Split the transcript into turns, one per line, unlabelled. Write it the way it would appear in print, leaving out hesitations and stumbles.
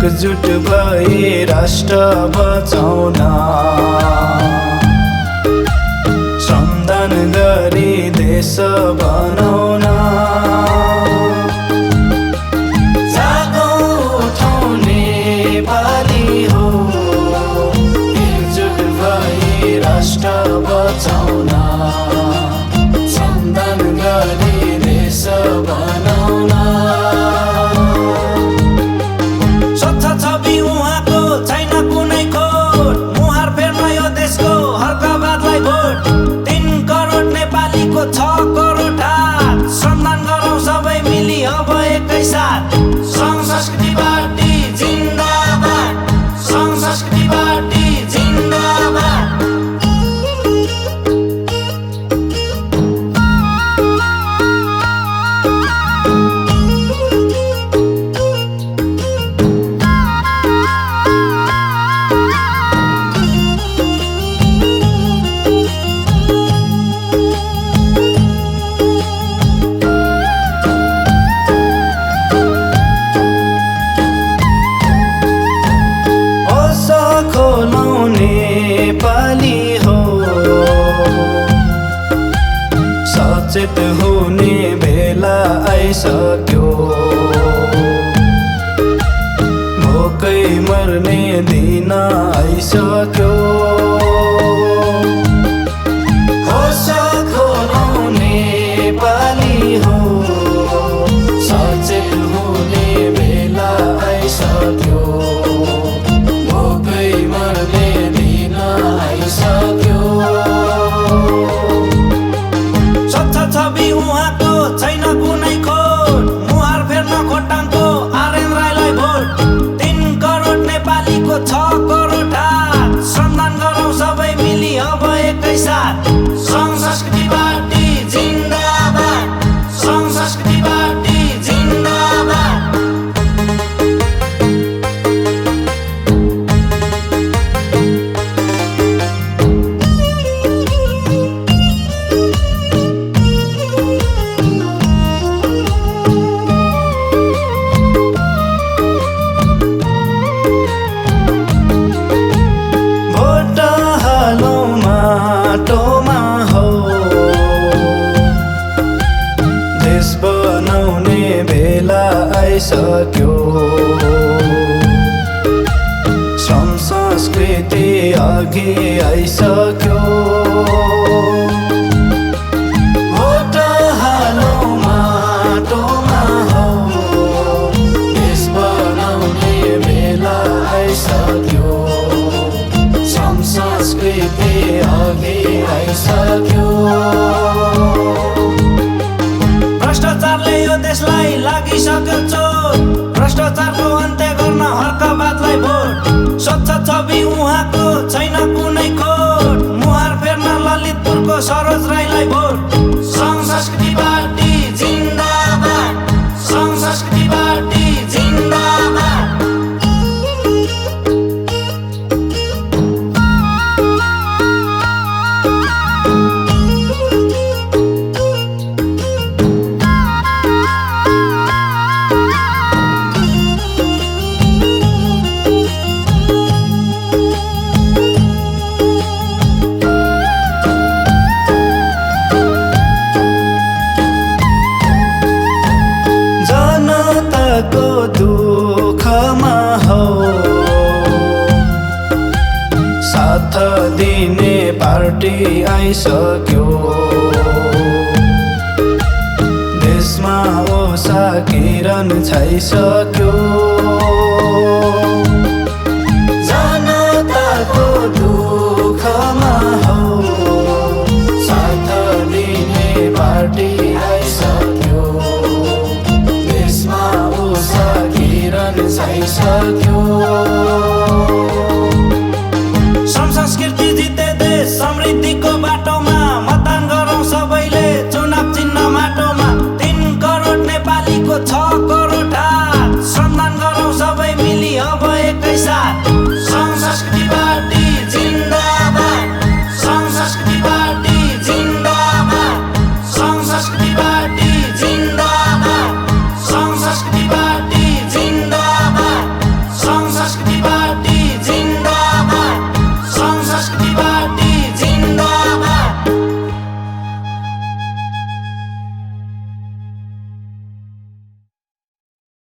एकजुट भई राष्ट्र बचाउन श्रमदान गरी देश बनाउन जागौँ उठौँ नेपाली हो, एकजुट भई राष्ट्र बचाउन श्रमदान गरी देश बनाउन। स्वच्छ छवि उहाँको छैन कुनै खोट, मुहार फेर्न यो देशको हर्कबादलाई भोट। 3 करोड नेपालीको 6 करोड हात, श्रमदान गरौँ सबै मिली अब एकैसाथ। सङ्घ संस्कृति पार्टी जिन्दाबाद, सङ्घ संस्कृति पार्टी जिन्दाबाद। नेपाली हो, सचेत हुने बेला आइसक्यो। भोकै मर्ने दिन आइसक्यो। होस खोलौँ नेपाली हो, सचेत हुने बेला आइसक्यो। भोकै मर्ने दिन आइसक्यो। स्वच्छ छवि उहाँको छैन कुनै खोट, मुहार फेर्न खोटाङको आरएन राईलाई भोट। 3 करोड नेपालीको 6 करोड हात, श्रमदान गरौँ सबै मिली अब एकैसाथ। सङ्घ संस्कृति पार्टी जिन्दाबाद, सङ्घ संस्कृति पार्टी जिन्दाबाद। माटोमा हो, देश बनाउने बेला आइसक्यो। श्रम संस्कृति अघि आइसक्यो। भोट हालौँ माटोमा हो, देश बनाउने बेला आइसक्यो। श्रम संस्कृति अघि आइसक्यो। भ्रष्टाचारले यो देशलाई लागिसक्यो चोट, भ्रष्टाचारको अन्त्य गर्न हर्कबादलाई भोट। स्वच्छ छवि उहाँको छैन कुनै खोट, मुहार फेर्न ललितपुरको सरोज राईलाई भोट। सङ्घ संस्कृति पार्टी जिन्दाबाद, सङ्घ संस्कृति पार्टी जिन्दाबाद। जनताको दुःखमा हो, साथ दिने पार्टी आइसक्यो। देशमा ओसा किरण छाइसक्यो। जनताको दुःखमा हो, साथ दिने पार्टी आइसक्यो। देशमा ओसा किरण छाइसक्यो।